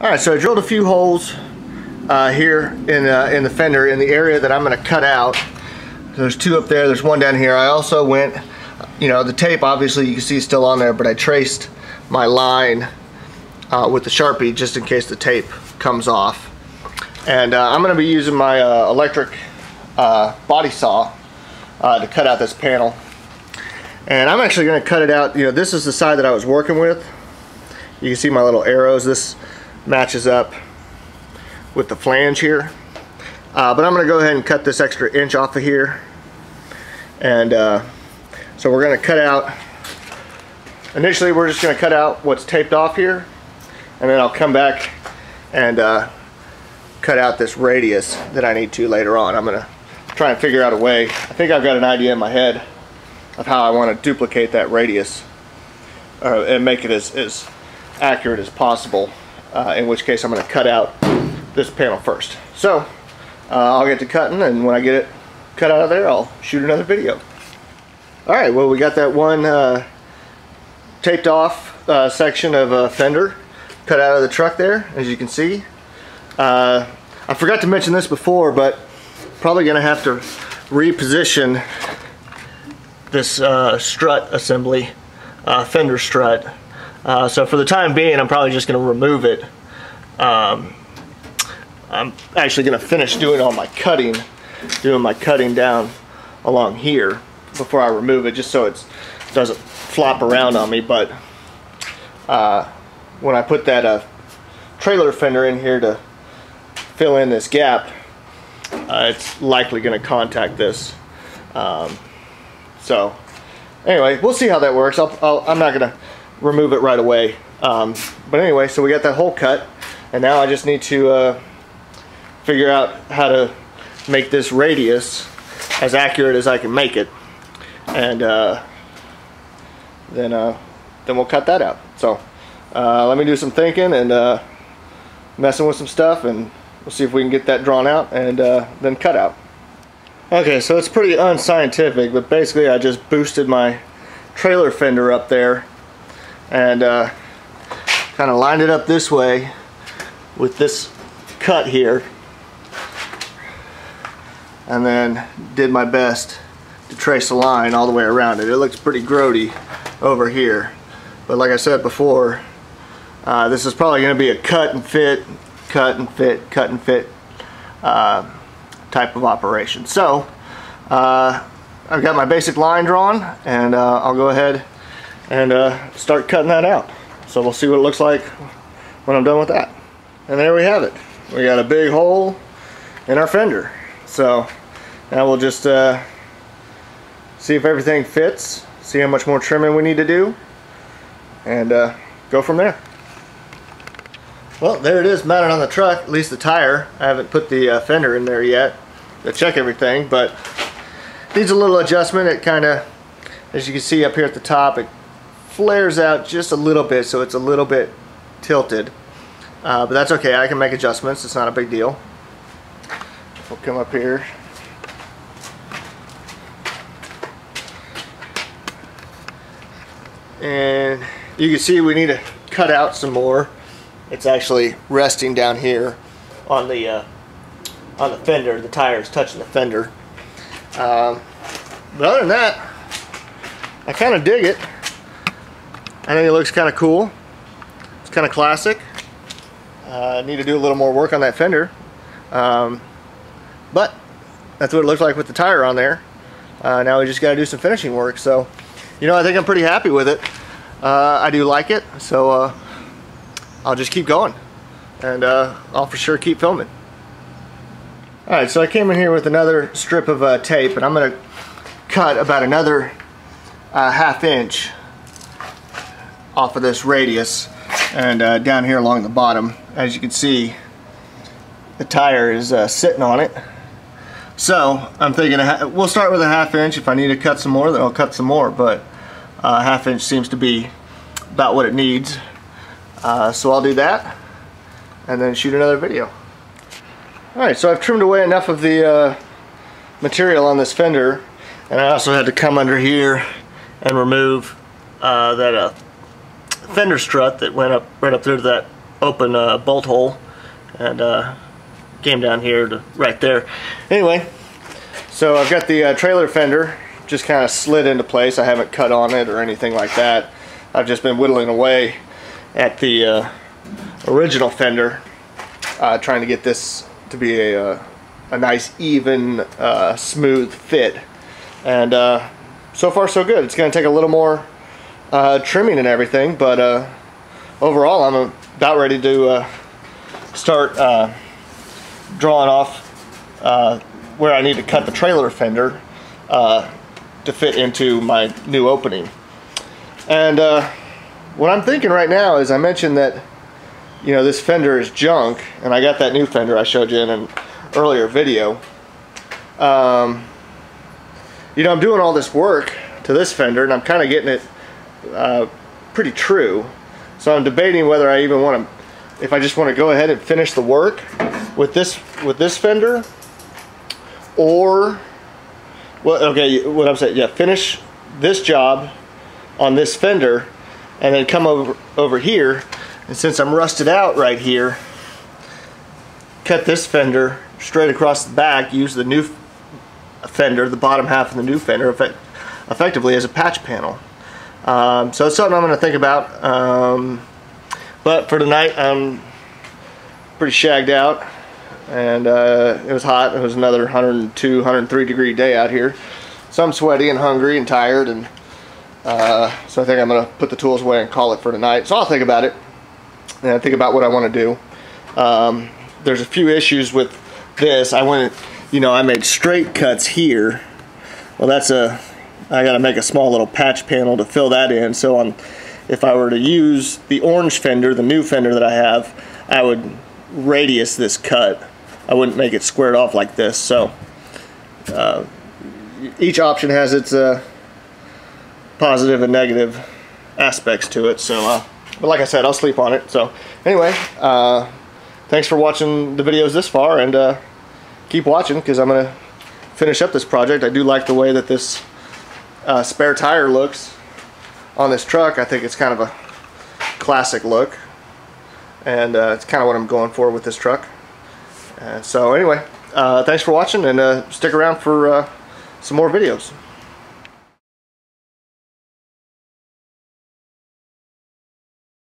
Alright, so I drilled a few holes here in the fender in the area that I'm going to cut out. There's two up there, there's one down here. I also went, you know, the tape obviously you can see is still on there, but I traced my line with the Sharpie just in case the tape comes off. And I'm going to be using my electric body saw to cut out this panel. And I'm actually going to cut it out. You know, this is the side that I was working with. You can see my little arrows. This matches up with the flange here. But I'm going to go ahead and cut this extra inch off of here. And so we're going to cut out, initially we're just going to cut out what's taped off here. And then I'll come back and cut out this radius that I need to later on. I'm going to try and figure out a way. I think I've got an idea in my head of how I want to duplicate that radius and make it as accurate as possible, in which case I'm going to cut out this panel first. So I'll get to cutting, and when I get it cut out of there I'll shoot another video. Alright, well, we got that one taped off section of fender cut out of the truck there, as you can see. I forgot to mention this before, but probably going to have to reposition this strut assembly, fender strut. So for the time being, I'm probably just going to remove it. I'm actually going to finish doing all my cutting, down along here before I remove it, just so it doesn't flop around on me. But when I put that trailer fender in here to fill in this gap, it's likely going to contact this. So anyway, we'll see how that works. I'm not going to remove it right away. But anyway, so we got that hole cut, and now I just need to figure out how to make this radius as accurate as I can make it, and then we'll cut that out. So let me do some thinking and messing with some stuff, and we'll see if we can get that drawn out and then cut out. Okay, so it's pretty unscientific, but basically I just boosted my trailer fender up there and kind of lined it up this way with this cut here, and then did my best to trace a line all the way around it. It looks pretty grody over here, but like I said before, this is probably going to be a cut and fit type of operation. So I've got my basic line drawn, and I'll go ahead and start cutting that out. So we'll see what it looks like when I'm done with that. And there we have it. We got a big hole in our fender. So now we'll just see if everything fits, see how much more trimming we need to do, and go from there. Well, there it is, mounted on the truck, at least the tire. I haven't put the fender in there yet to check everything, but needs a little adjustment. It kind of, as you can see up here at the top, it flares out just a little bit, so it's a little bit tilted. But that's okay, I can make adjustments, it's not a big deal. We'll come up here. And you can see we need to cut out some more. It's actually resting down here on the fender. The tire is touching the fender. But other than that, I kind of dig it. I think it looks kind of cool. It's kind of classic. I need to do a little more work on that fender. But that's what it looks like with the tire on there. Now we just got to do some finishing work. So, you know, I think I'm pretty happy with it. I do like it. So I'll just keep going, and I'll for sure keep filming. Alright, so I came in here with another strip of tape, and I'm going to cut about another ½ inch off of this radius, and down here along the bottom, as you can see, the tire is sitting on it. So I'm thinking we'll start with a ½ inch. If I need to cut some more, then I'll cut some more, but ½ inch seems to be about what it needs. So I'll do that and then shoot another video. Alright, so I've trimmed away enough of the material on this fender, and I also had to come under here and remove that fender strut that went up right up through to that open bolt hole, and came down here to right there. Anyway, so I've got the trailer fender just kind of slid into place. I haven't cut on it or anything like that. I've just been whittling away at the original fender, trying to get this to be a nice, even, smooth fit. And so far so good. It's going to take a little more trimming and everything, but overall I'm about ready to start drawing off where I need to cut the trailer fender to fit into my new opening. And what I'm thinking right now is, I mentioned that, you know, this fender is junk, and I got that new fender I showed you in an earlier video. You know, I'm doing all this work to this fender, and I'm kind of getting it pretty true. So I'm debating whether I even want to, if I just want to go ahead and finish the work with this fender, or, well, okay, what I'm saying, yeah, finish this job on this fender, and then come over here, and since I'm rusted out right here, cut this fender straight across the back, use the new fender, the bottom half of the new fender, effectively as a patch panel. So it's something I'm going to think about. But for tonight, I'm pretty shagged out, and it was hot. It was another 102, 103 degree day out here. So I'm sweaty and hungry and tired, and so I think I'm going to put the tools away and call it for tonight. So I'll think about it, and think about what I want to do. There's a few issues with this. I made straight cuts here. Well, I got to make a small little patch panel to fill that in. So if I were to use the orange fender, the new fender that I have, I would radius this cut. I wouldn't make it squared off like this. So each option has its positive and negative aspects to it. So, but like I said, I'll sleep on it. So anyway, thanks for watching the videos this far, and keep watching, because I'm going to finish up this project. I do like the way that this spare tire looks on this truck. I think it's kind of a classic look, and it's kind of what I'm going for with this truck. So anyway, thanks for watching, and stick around for some more videos.